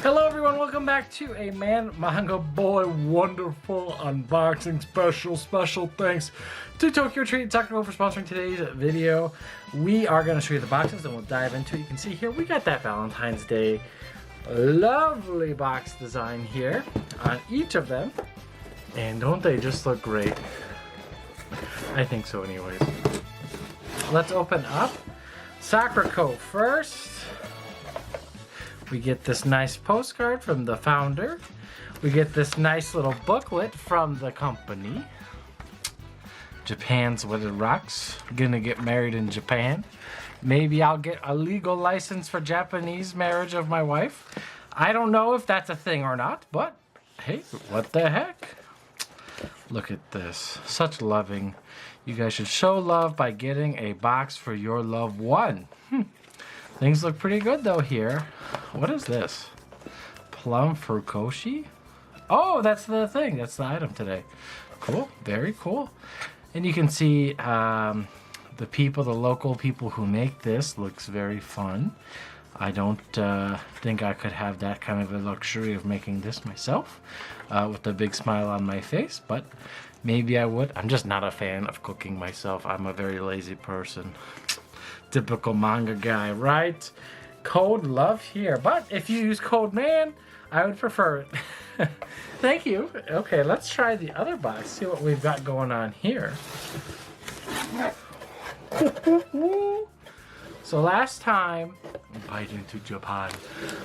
Hello everyone, welcome back to a Manga Boy wonderful unboxing special thanks to Tokyotreat and Sakuraco for sponsoring today's video. We are going to show you the boxes and we'll dive into it. You can see here we got that Valentine's Day lovely box design here on each of them. And don't they just look great? I think so anyways. Let's open up Sakuraco first. We get this nice postcard from the founder. We get this nice little booklet from the company. Japan's what it rocks. Gonna get married in Japan. Maybe I'll get a legal license for Japanese marriage of my wife. I don't know if that's a thing or not, but hey, what the heck? Look at this. Such loving. You guys should show love by getting a box for your loved one. Things look pretty good though here. What is this? Plum Furukoshi? Oh, that's the thing. That's the item today. Cool. Very cool. And you can see the local people who make this looks very fun. I don't think I could have that kind of a luxury of making this myself with a big smile on my face, but maybe I would. I'm just not a fan of cooking myself. I'm a very lazy person. Typical manga guy, right? Code love here, but if you use code man, I would prefer it. Thank you. Okay, let's try the other box, see what we've got going on here. So last time, bite into Japan.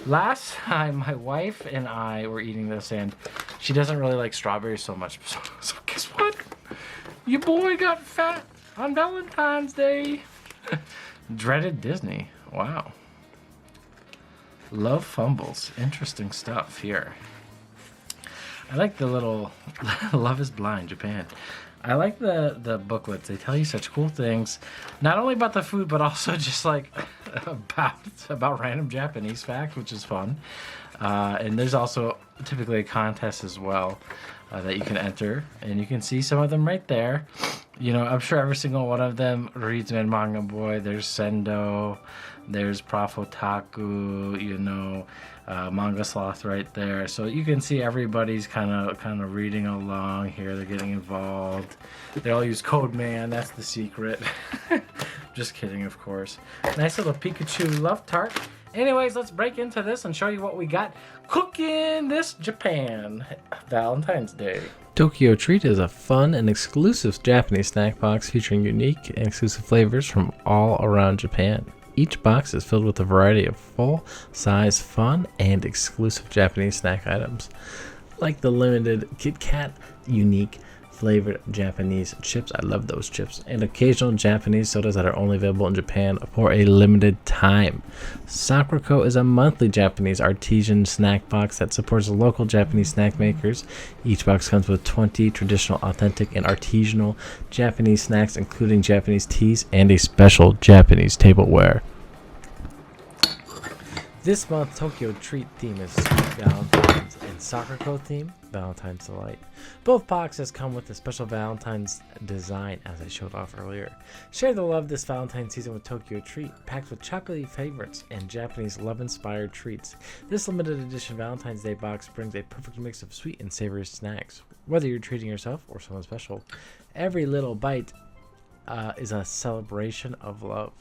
Last time my wife and I were eating this and she doesn't really like strawberries so much. So guess what? Your boy got fat on Valentine's Day. Dreaded Disney. Wow. Love fumbles. Interesting stuff here. I like the little Love is Blind Japan. I like the booklets. They tell you such cool things, not only about the food, but also just like about random Japanese facts, which is fun. And there's also typically a contest as well that you can enter, and you can see some of them right there. You know, I'm sure every single one of them reads Manga Boy. There's Sendo, there's Prof Otaku, you know, Manga Sloth right there. So you can see everybody's kind of reading along here. They're getting involved. They all use Code Man. That's the secret. Just kidding, of course. Nice little Pikachu love tart. Anyways, let's break into this and show you what we got cooking this Japan Valentine's Day. Tokyotreat is a fun and exclusive Japanese snack box featuring unique and exclusive flavors from all around Japan. Each box is filled with a variety of full-size, fun, and exclusive Japanese snack items, like the limited Kit Kat unique flavored Japanese chips. I love those chips. And occasional Japanese sodas that are only available in Japan for a limited time. Sakuraco is a monthly Japanese artisan snack box that supports local Japanese snack makers. Each box comes with 20 traditional, authentic, and artisanal Japanese snacks, including Japanese teas and a special Japanese tableware. This month, Tokyotreat theme is Valentine's, and Sakuraco theme, Valentine's Delight. Both boxes come with a special Valentine's design, as I showed off earlier. Share the love this Valentine's season with Tokyotreat, packed with chocolatey favorites and Japanese love-inspired treats. This limited edition Valentine's Day box brings a perfect mix of sweet and savory snacks. Whether you're treating yourself or someone special, every little bite is a celebration of love.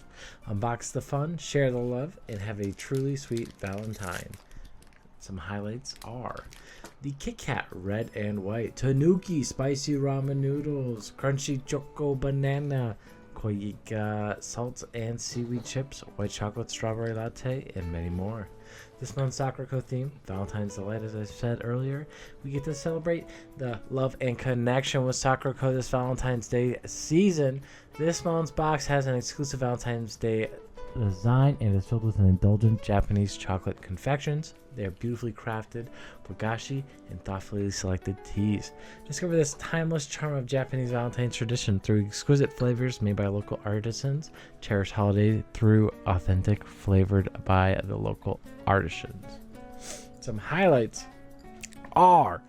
Unbox the fun, share the love, and have a truly sweet Valentine. Some highlights are the Kit Kat Red and White, Tanuki Spicy Ramen Noodles, Crunchy Choco Banana, Koyika Salt and Seaweed Chips, White Chocolate Strawberry Latte, and many more. This month's Sakuraco theme, Valentine's Delight, as I said earlier, we get to celebrate the love and connection with Sakuraco this Valentine's Day season. This month's box has an exclusive Valentine's Day design and is filled with an indulgent Japanese chocolate confections. They are beautifully crafted bogashi and thoughtfully selected teas. Discover this timeless charm of Japanese Valentine's tradition through exquisite flavors made by local artisans. Cherish holiday through authentic flavored by the local artisans. Some highlights are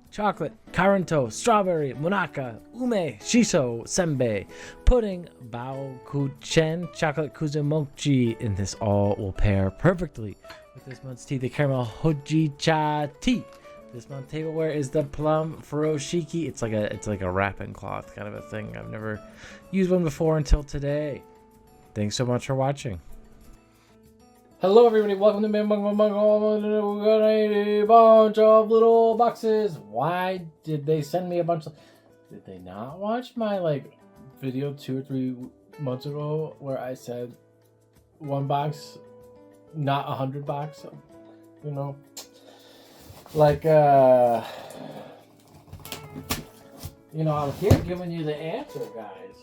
chocolate, karanto, strawberry, monaka, ume, shiso, senbei, pudding, baokuchen, chocolate kuzu mochi, and this all will pair perfectly With this month's tea, the caramel hojicha tea. This month's tableware is the plum furoshiki. It's like a wrapping cloth kind of a thing. I've never used one before until today. Thanks so much for watching. Hello everybody, welcome to Manga. We got a bunch of little boxes. Why did they send me a bunch of... Did they not watch my video 2 or 3 months ago where I said one box, not 100 box? You know? I'm here giving you the answer, guys.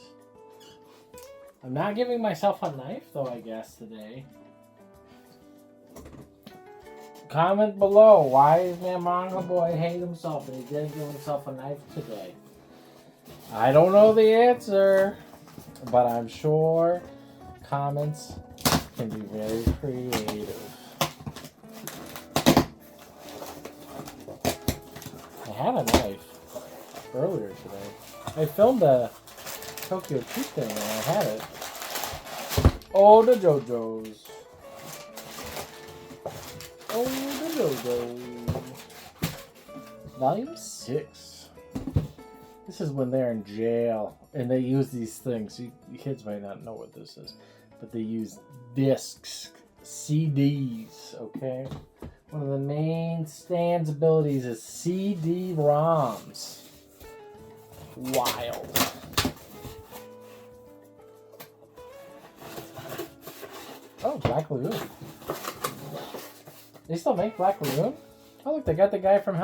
I'm not giving myself a knife, though, I guess, today. Comment below, why is my manga boy hate himself and he didn't give himself a knife today? I don't know the answer, but I'm sure comments can be very creative. I had a knife earlier today. I filmed a Tokyotreat thing and I had it. Oh, the JoJo's. Oh, the JoJo's. Volume 6. This is when they're in jail and they use these things. You kids might not know what this is, but they use discs, CDs, okay? One of the main Stan's abilities is CD-ROMs. Wild. Oh, Black Lagoon. They still make Black Lagoon? Oh, look, they got the guy from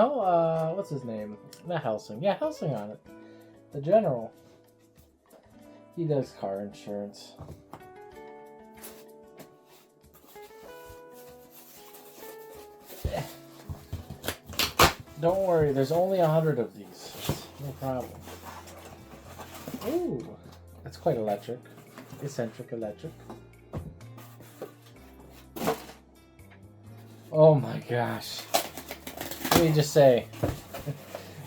what's his name? Not Hellsing. Yeah, Hellsing on it. The General. He does car insurance. Don't worry, there's only 100 of these. No problem. Ooh, that's quite electric. Eccentric electric. Oh my gosh. Let me just say,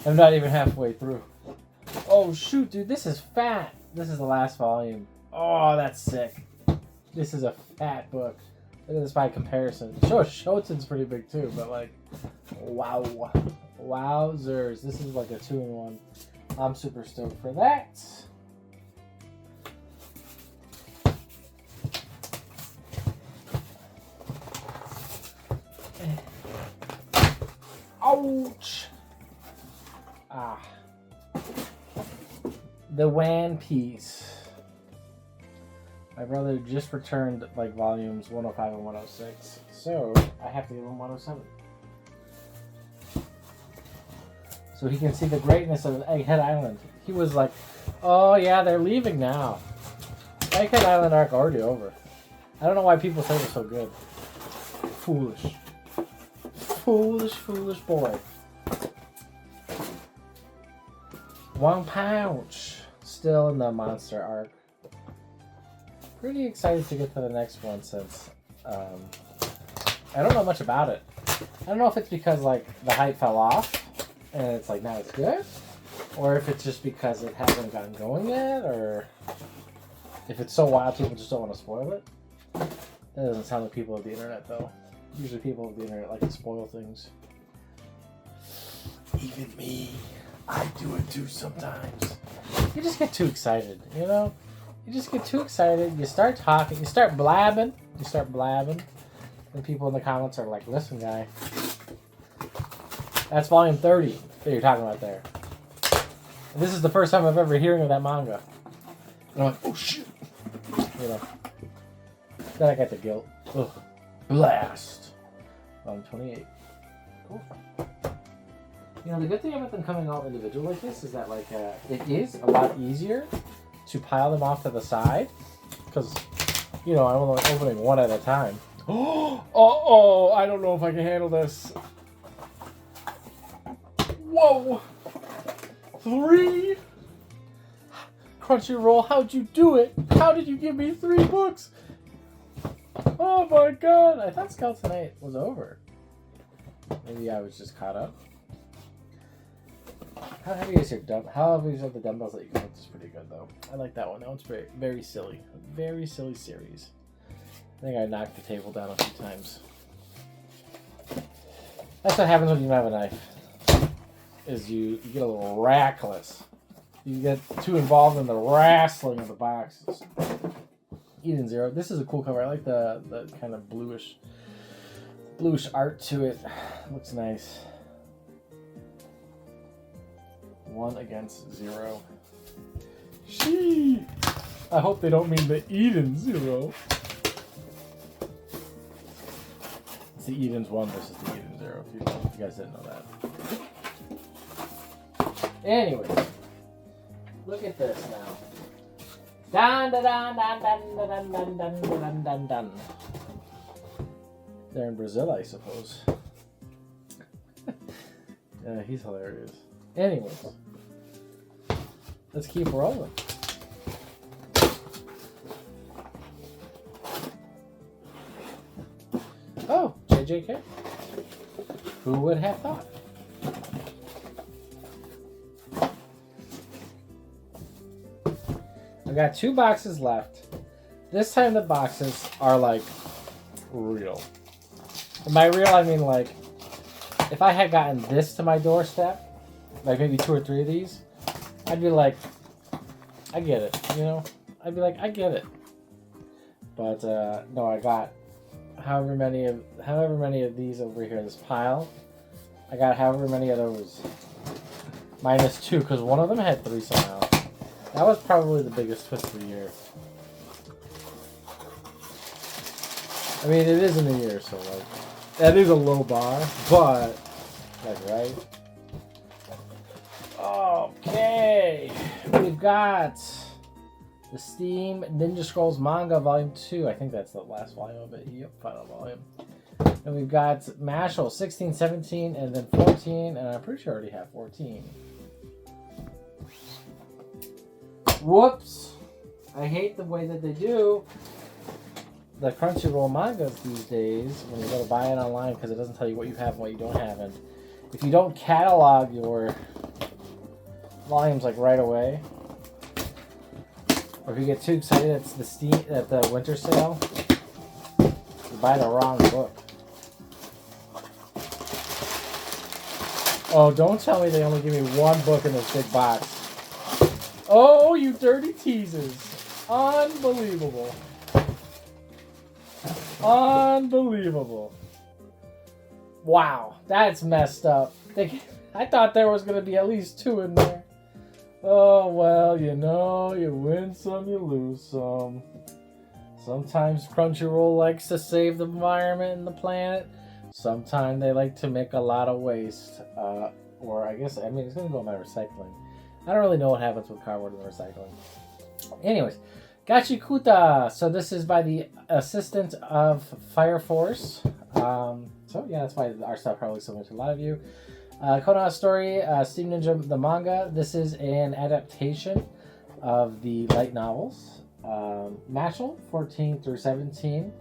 I'm not even halfway through. Oh shoot, dude, this is fat. This is the last volume. Oh, that's sick. This is a fat book. Look at this by comparison. Sure, Shoten's pretty big too, but wow. Wowzers. This is like a 2-in-1. I'm super stoked for that. Ouch! Ah. The One Piece. My brother just returned volumes 105 and 106, so I have to give him 107. So he can see the greatness of Egghead Island. He was like, oh yeah, they're leaving now. Egghead Island arc already over. I don't know why people say they're so good. Foolish. Foolish boy. One Pouch. Still in the monster arc. Pretty excited to get to the next one since I don't know much about it. I don't know if it's because the hype fell off and it's not as good, or if it's just because it hasn't gotten going yet, or if it's so wild people just don't want to spoil it. That doesn't sound like people of the internet though. Usually people of the internet like to spoil things. Even me. I do it too sometimes. You just get too excited, you know? You just get too excited, you start talking, you start blabbing, and people in the comments are like, listen guy, that's volume 30 that you're talking about there. And this is the first time I've ever hearing of that manga. And I'm like, oh shit. You know. Then I got the guilt. Ugh. Blast. Volume 28. Cool. You know, the good thing about them coming out individual like this is that, it is a lot easier to pile them off to the side. Because, I'm only opening one at a time. Oh, I don't know if I can handle this. Whoa! 3? Crunchyroll, how'd you do it? How did you give me 3 books? Oh my god! I thought Skeleton Knight was over. Maybe I was just caught up. How heavy is your dumb? How heavy is the dumbbells that you can lift? Is pretty good though. I like that one. That one's very, very silly. Very silly series. I think I knocked the table down a few times. That's what happens when you don't have a knife. Is you get a little reckless. You get too involved in the wrestling of the boxes. Eden Zero. This is a cool cover. I like the kind of bluish art to it. Looks nice. 1 against 0. She. I hope they don't mean the Eden Zero. It's the Eden's 1 versus the Eden 0. If you guys didn't know that. Anyway, look at this now. Dun dun dun dun dun dun dun dun dun dun. They're in Brazil, I suppose. He's hilarious. Anyways, let's keep rolling. Oh, JJK. Who would have thought? I got 2 boxes left. This time the boxes are like real. And by real, I mean like if I had gotten this to my doorstep, like maybe 2 or 3 of these, I'd be like, I get it, you know? I'd be like, I get it. But no, I got however many of these over here, this pile. I got however many of those. Minus 2, because one of them had 3 somehow. That was probably the biggest twist of the year. I mean, it is in the year, so like, that is a low bar, but, like, right? Okay, we've got the Steam Ninja Scrolls Manga Volume 2. I think that's the last volume of it. Yep, final volume. And we've got Mashal 16, 17, and then 14, and I'm pretty sure I already have 14. Whoops! I hate the way that they do the crunchyroll mangas these days when you go to buy it online, because it doesn't tell you what you have and what you don't have, and if you don't catalog your volumes like right away, or if you get too excited at the winter sale, you buy the wrong book. Oh, don't tell me they only give me 1 book in this big box. Oh, you dirty teasers. Unbelievable. Unbelievable. Wow, that's messed up. I thought there was going to be at least 2 in there. Oh, well, you know, you win some, you lose some. Sometimes Crunchyroll likes to save the environment and the planet. Sometimes they like to make a lot of waste. Or I guess, I mean, it's going to go by recycling. I don't really know what happens with cardboard and recycling. Anyways, Gachikuta. So this is by the assistant of Fire Force. So yeah, that's why our stuff probably similar to a lot of you. Konoha Story, Steam Ninja, the manga. This is an adaptation of the light novels. Mashal, 14 through 17.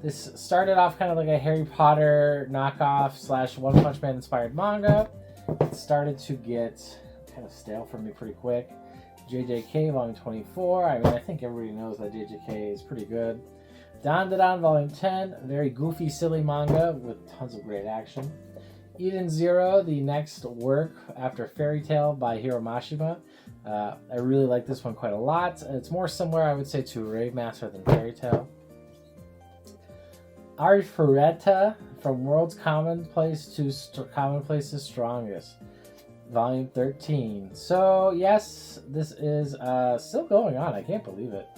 This started off kind of like a Harry Potter knockoff / One Punch Man inspired manga. It started to get kind of stale for me pretty quick. JJK Volume 24. I mean, I think everybody knows that JJK is pretty good. Dan Volume 10. Very goofy, silly manga with tons of great action. Eden Zero, the next work after Fairy Tail by Hiro Mashima. I really like this one quite a lot. It's more similar, I would say, to Rave Master than Fairy Tail. Arifureta, From World's Commonplace to Commonplace's Strongest. Volume 13. So, yes, this is still going on. I can't believe it.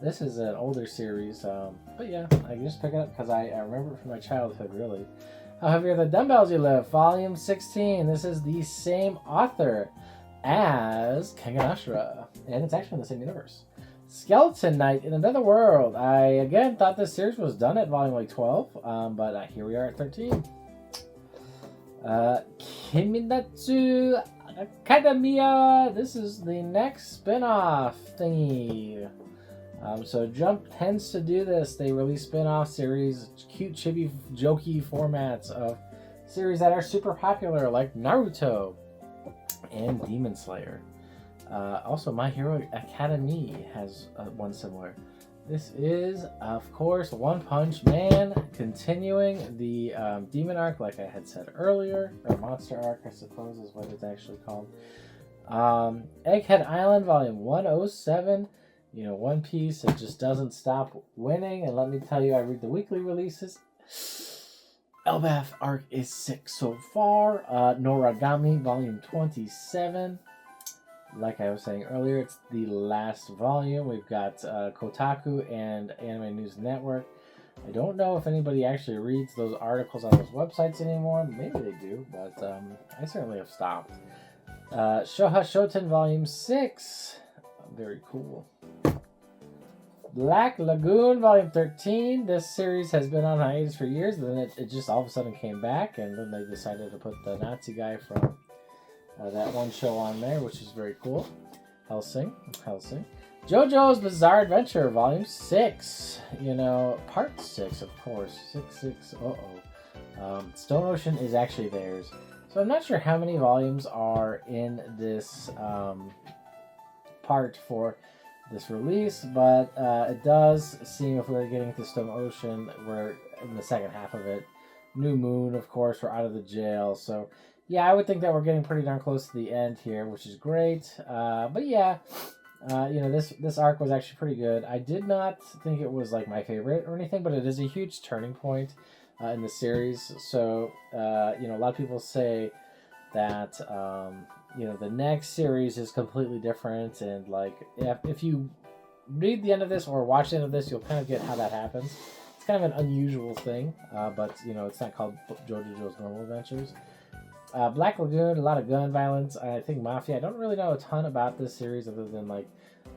This is an older series. But yeah, I can just pick it up because I remember it from my childhood, really. How Heavy Are the Dumbbells You Lift? Volume 16. This is the same author as Kengan Ashura. And it's actually in the same universe. Skeleton Knight in Another World. I, again, thought this series was done at volume like 12. But here we are at 13. Kiminatsu Academia. This is the next spin-off thingy. So Jump tends to do this. They release spin-off series, cute, chibi, jokey formats of series that are super popular, like Naruto and Demon Slayer. Also, My Hero Academy has one similar. This is, of course, One Punch Man, continuing the Demon arc, like I had said earlier, or Monster arc, I suppose, is what it's actually called. Egghead Island, Volume 107. You know, One Piece, it just doesn't stop winning, and let me tell you, I read the weekly releases. Elbaf arc is 6 so far. Noragami, Volume 27. Like I was saying earlier, it's the last volume. We've got Kotaku and Anime News Network. I don't know if anybody actually reads those articles on those websites anymore. Maybe they do, but I certainly have stopped. Shoha Shoten Volume 6. Very cool. Black Lagoon Volume 13. This series has been on hiatus for years, and then it just all of a sudden came back, and then they decided to put the Nazi guy from that one show on there, which is very cool. Hellsing. JoJo's Bizarre Adventure Volume 6. You know, Part 6, of course. 6. Stone Ocean is actually theirs. So I'm not sure how many volumes are in this part for this release, but it does seem, if we're getting to Stone Ocean, we're in the second half of it. New Moon, of course, we're out of the jail, so yeah, I would think that we're getting pretty darn close to the end here, which is great. But yeah, you know, this arc was actually pretty good. I did not think it was like my favorite or anything, but it is a huge turning point in the series. So you know, a lot of people say that you know, the next series is completely different, and like if you read the end of this or watch the end of this, you'll kind of get how that happens. It's kind of an unusual thing, but you know, it's not called JoJo's Normal Adventures. Black Lagoon, a lot of gun violence. I think Mafia. I don't really know a ton about this series other than like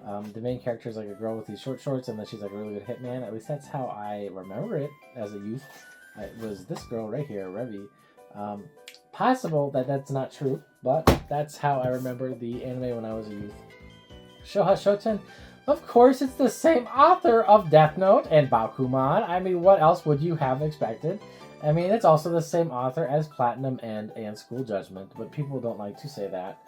the main character is like a girl with these short shorts, and then she's like a really good hitman. At least that's how I remember it as a youth. It was this girl right here, Revi. Possible that that's not true, but that's how I remember the anime when I was a youth. Shoha Shoten, of course, it's the same author of Death Note and Bakuman. I mean, what else would you have expected? I mean, it's also the same author as Platinum and School Judgment, but people don't like to say that,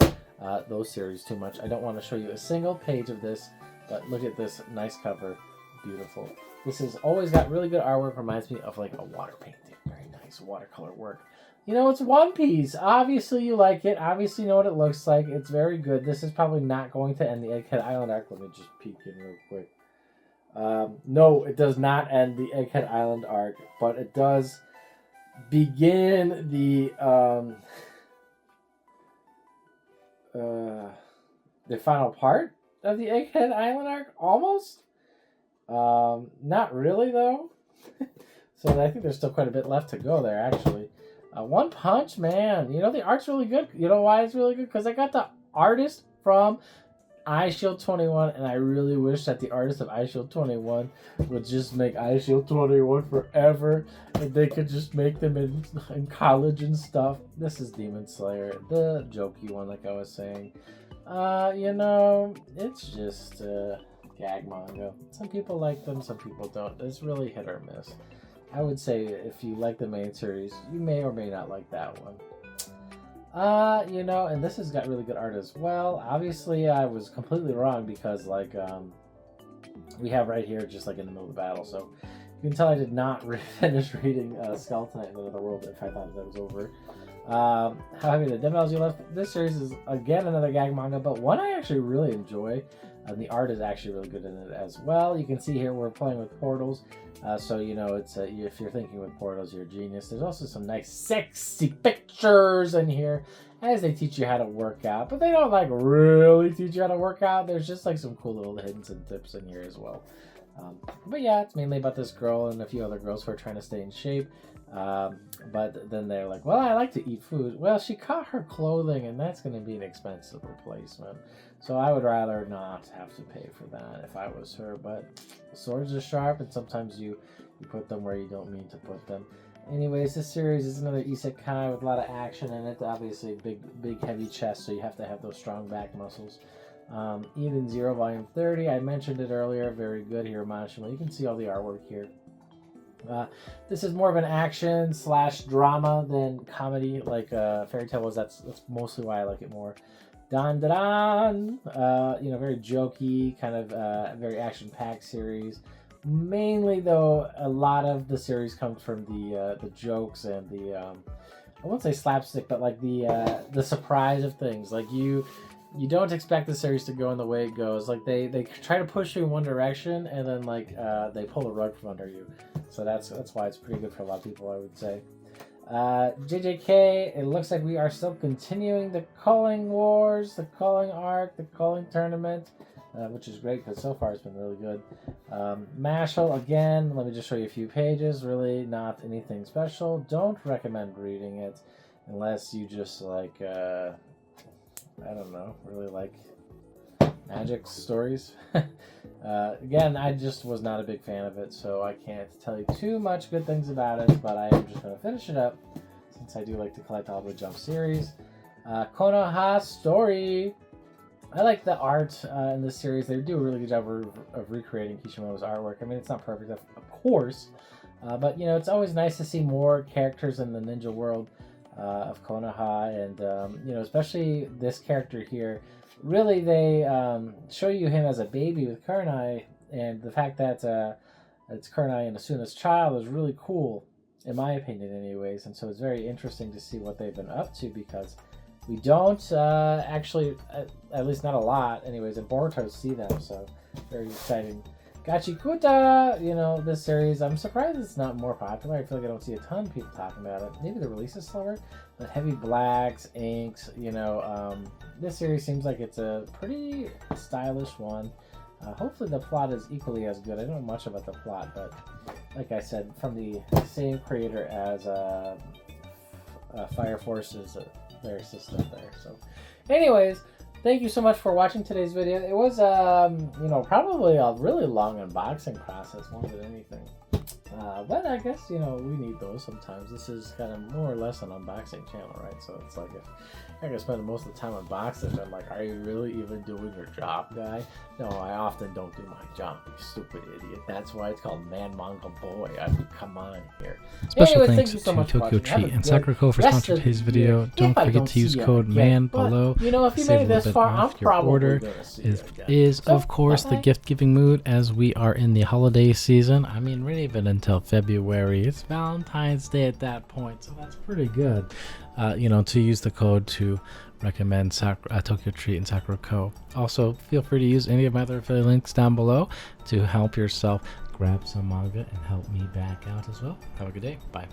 those series too much. I don't want to show you a single page of this, but look at this nice cover. Beautiful. This has always got really good artwork, reminds me of like a water painting. Very nice watercolor work. You know, it's One Piece. Obviously you like it. Obviously you know what it looks like. It's very good. This is probably not going to end the Egghead Island arc. Let me just peek in real quick. No, it does not end the Egghead Island arc, but it does begin the final part of the Egghead Island arc, almost. Not really though. So I think there's still quite a bit left to go there, actually. One Punch Man, you know, the art's really good. You know why it's really good? Because I got the artist from iShield 21, and I really wish that the artist of iShield 21 would just make iShield 21 forever, and they could just make them in college and stuff. This is Demon Slayer, the jokey one, like I was saying. You know, it's just gag manga. Some people like them, some people don't. It's really hit or miss. I would say if you like the main series, you may or may not like that one. You know, and this has got really good art as well. Obviously, I was completely wrong because, like, we have right here, just like in the middle of the battle. So you can tell I did not finish reading Skeleton Knight Another World if I thought that was over. How Heavy the Dumbbells You Left. This series is again another gag manga, but one I actually really enjoy. The art is actually really good in it as well. You can see here we're playing with portals. So, you know, it's if you're thinking with portals, you're a genius. There's also some nice sexy pictures in here as they teach you how to work out. But they don't, like, really teach you how to work out. There's just, like, some cool little hints and tips in here as well. But, yeah, it's mainly about this girl and a few other girls who are trying to stay in shape. But then they're like, well, I like to eat food. Well, she caught her clothing, and that's going to be an expensive replacement. So I would rather not have to pay for that if I was her. But swords are sharp, and sometimes you put them where you don't mean to put them. Anyways, this series is another isekai with a lot of action in it. Obviously, big heavy chest, so you have to have those strong back muscles. Eden Zero Volume 30, I mentioned it earlier. Very good here, Mashima. You can see all the artwork here. This is more of an action / drama than comedy, like Fairy Tail was. That's mostly why I like it more. Dan Dan. You know, very jokey, kind of very action-packed series. Mainly, though, a lot of the series comes from the jokes and the I won't say slapstick, but like the surprise of things. Like you don't expect the series to go in the way it goes. Like they try to push you in one direction, and then like they pull the rug from under you. So that's why it's pretty good for a lot of people, I would say. JJK, it looks like we are still continuing the Culling Wars, the Culling Arc, the Culling Tournament, which is great because so far it's been really good. Mashal, again, let me just show you a few pages. Really not anything special. Don't recommend reading it unless you just like, I don't know, really like magic stories. Again, I just was not a big fan of it, so I can't tell you too much good things about it, but I am just going to finish it up since I do like to collect all the Jump series. Konoha Story. I like the art in this series. They do a really good job of recreating Kishimoto's artwork. I mean, it's not perfect, of course, but you know, it's always nice to see more characters in the ninja world of Konoha, and you know, especially this character here. Really, they show you him as a baby with Kurenai, and the fact that it's Kurenai and Asuna's child is really cool, in my opinion, anyways. And so it's very interesting to see what they've been up to, because we don't actually, at least not a lot, anyways, in Boruto see them, so very exciting. Gachikuta, you know, this series, I'm surprised it's not more popular. I feel like I don't see a ton of people talking about it. Maybe the release is slower, but heavy blacks, inks, you know, this series seems like it's a pretty stylish one. Hopefully the plot is equally as good. I don't know much about the plot, but like I said, from the same creator as Fire Force's their system there. So anyways, thank you so much for watching today's video. It was, you know, probably a really long unboxing process, more than anything. But I guess, you know, we need those sometimes. This is kind of more or less an unboxing channel, right? So it's like, if you're going to spend most of the time unboxing, I'm like, are you really even doing your job, guy? No, I often don't do my job, you stupid idiot. That's why it's called Man Manga Boy. I mean, come on here. Special Anyways, thanks thank you to so much for watching. Tokyotreat Have a and good Sakuraco for rest sponsoring of today's the video. year. Don't If I forget don't to use see you code again, MAN but, below. you know, if you Save made a it little this bit far, I'm off your probably order. gonna see you again. Is So, of course the bye-bye. gift giving mood, as we are in the holiday season. I mean, we're even until February. It's Valentine's Day at that point, so that's pretty good. You know, to use the code to recommend Tokyotreat and Sakuraco. Also, feel free to use any of my other affiliate links down below to help yourself grab some manga and help me back out as well. Have a good day. Bye.